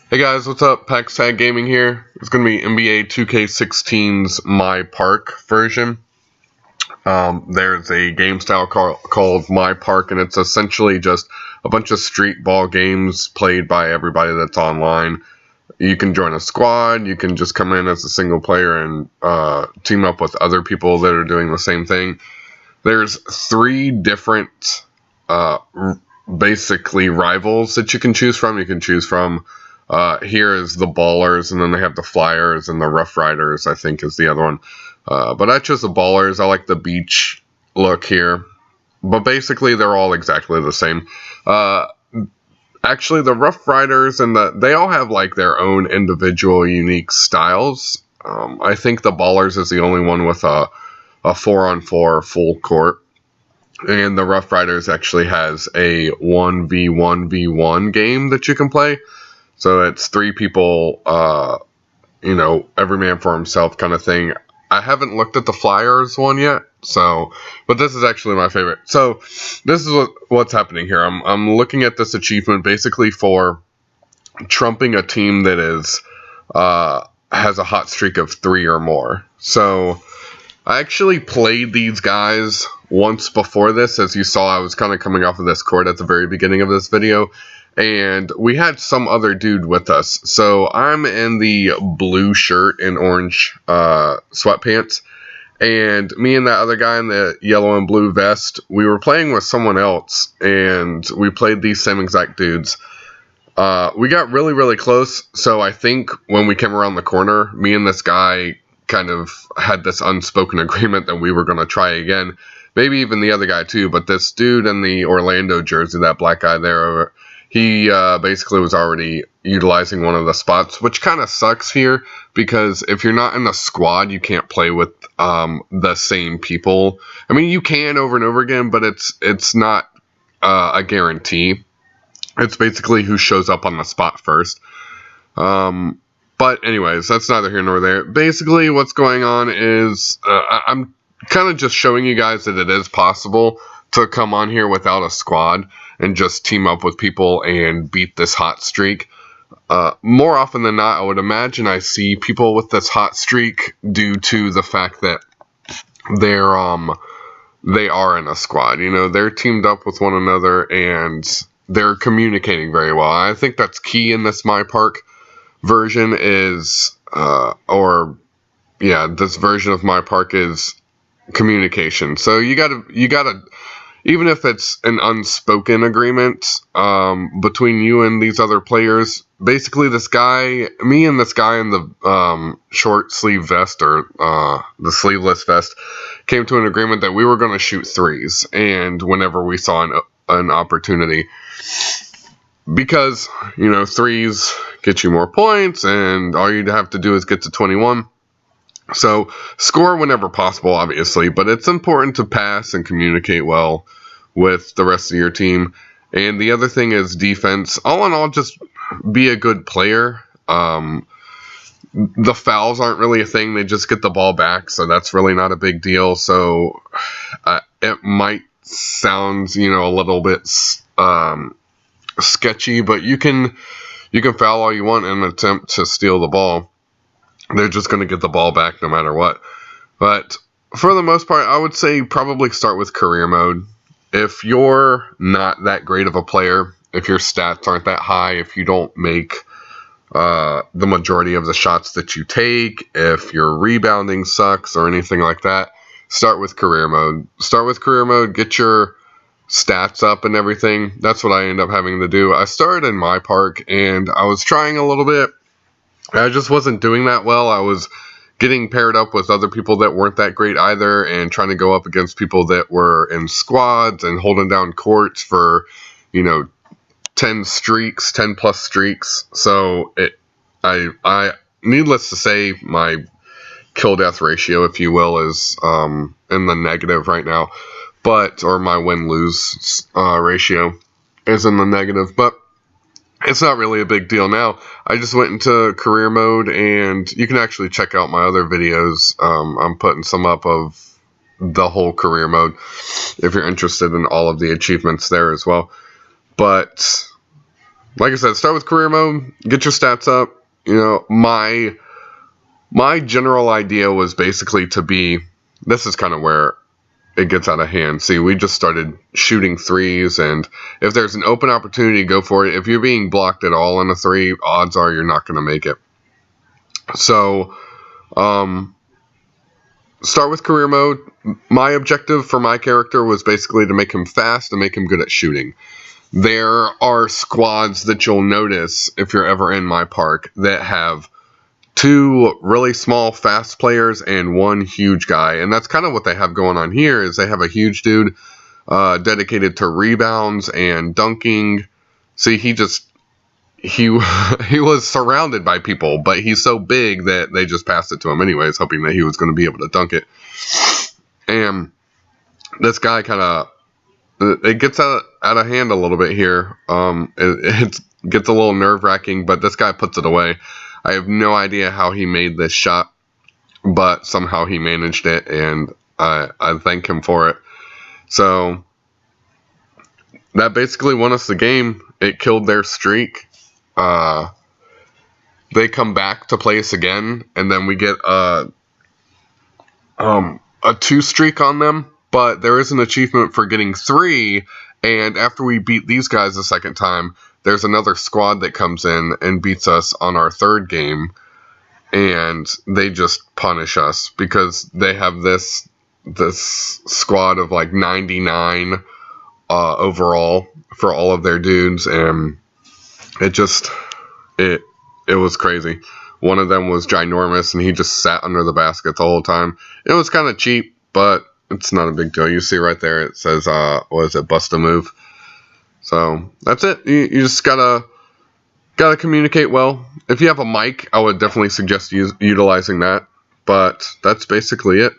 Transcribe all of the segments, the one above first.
Hey guys, what's up? Pax Tag Gaming here. It's going to be NBA 2K16's MyPARK version. There's a game style called MyPARK, and it's essentially just a bunch of street ball games played by everybody that's online. You can join a squad, you can just come in as a single player and team up with other people that are doing the same thing. There's three different basically rivals that you can choose from. You can choose from here is the Ballers, and then they have the Flyers and the Rough Riders, I think is the other one. But I chose the Ballers. I like the beach look here. But basically, they're all exactly the same. Actually, the Rough Riders and they all have like their own individual unique styles. I think the Ballers is the only one with a 4-on-4 full court. And the Rough Riders actually has a 1v1v1 game that you can play. So it's three people, every man for himself kind of thing. I haven't looked at the Flyers one yet, but this is actually my favorite. So this is what's happening here. I'm looking at this achievement basically for trumping a team that has a hot streak of 3 or more. So I actually played these guys once before this. As you saw, I was kind of coming off of this court at the very beginning of this video. And we had some other dude with us. So I'm in the blue shirt and orange sweatpants. And me and that other guy in the yellow and blue vest, we were playing with someone else. And we played these same exact dudes. We got really, really close. So I think when we came around the corner, me and this guy kind of had this unspoken agreement that we were going to try again. Maybe even the other guy too. But this dude in the Orlando jersey, that black guy there, he basically was already utilizing one of the spots, which kind of sucks here because if you're not in a squad, you can't play with the same people. I mean, you can over and over again, but it's not a guarantee. It's basically who shows up on the spot first. But anyways, that's neither here nor there. Basically, what's going on is I'm kind of just showing you guys that it is possible to come on here without a squad and just team up with people and beat this hot streak. More often than not, I would imagine I see people with this hot streak due to the fact that they are in a squad. You know, they're teamed up with one another and they're communicating very well. I think that's key in this MyPARK version is, this version of MyPARK is communication. So you gotta, even if it's an unspoken agreement between you and these other players, basically me and this guy in the short sleeve vest or the sleeveless vest came to an agreement that we were going to shoot threes, and whenever we saw an opportunity, because threes get you more points, and all you'd have to do is get to 21. So score whenever possible, obviously, but it's important to pass and communicate well with the rest of your team. And the other thing is defense. All in all, just be a good player. The fouls aren't really a thing. They just get the ball back, so that's really not a big deal. So it might sound, a little bit sketchy, but you can foul all you want in an attempt to steal the ball. They're just going to get the ball back no matter what. But for the most part, I would say probably start with career mode. If you're not that great of a player, if your stats aren't that high, if you don't make the majority of the shots that you take, if your rebounding sucks or anything like that, start with career mode. Get your stats up and everything. That's what I end up having to do. I started in MyPARK and I was trying a little bit. I just wasn't doing that well. I was getting paired up with other people that weren't that great either and trying to go up against people that were in squads and holding down courts for, 10 plus streaks. So I needless to say, my kill death ratio, if you will, is in the negative right now, or my win lose ratio is in the negative, but it's not really a big deal now. I just went into career mode, and you can actually check out my other videos. I'm putting some up of the whole career mode if you're interested in all of the achievements there as well. But like I said, start with career mode, get your stats up. You know, my general idea was basically to be, this is kind of where it gets out of hand. See, we just started shooting threes, and if there's an open opportunity, go for it. If you're being blocked at all on a three, odds are you're not going to make it. So, start with career mode. My objective for my character was basically to make him fast and make him good at shooting. There are squads that you'll notice if you're ever in MyPARK that have 2 really small fast players and 1 huge guy, and that's kind of what they have going on here. Is they have a huge dude dedicated to rebounds and dunking. See, he was surrounded by people, but he's so big that they just passed it to him anyways, hoping that he was going to be able to dunk it. And this guy kind of, it gets out of hand a little bit here. It gets a little nerve-wracking, but this guy puts it away. I have no idea how he made this shot, but somehow he managed it, and I thank him for it. So that basically won us the game. It killed their streak. They come back to play us again, and then we get a 2 streak on them. But there is an achievement for getting 3, and after we beat these guys the second time, there's another squad that comes in and beats us on our 3rd game, and they just punish us because they have this squad of like 99 overall for all of their dudes, and it was crazy. One of them was ginormous, and he just sat under the basket the whole time. It was kind of cheap, but it's not a big deal. You see right there, it says, what is it, bust a move. So that's it. You just gotta communicate well. If you have a mic, I would definitely suggest utilizing that. But that's basically it.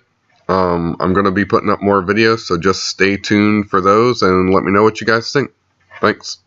I'm going to be putting up more videos, so just stay tuned for those and let me know what you guys think. Thanks.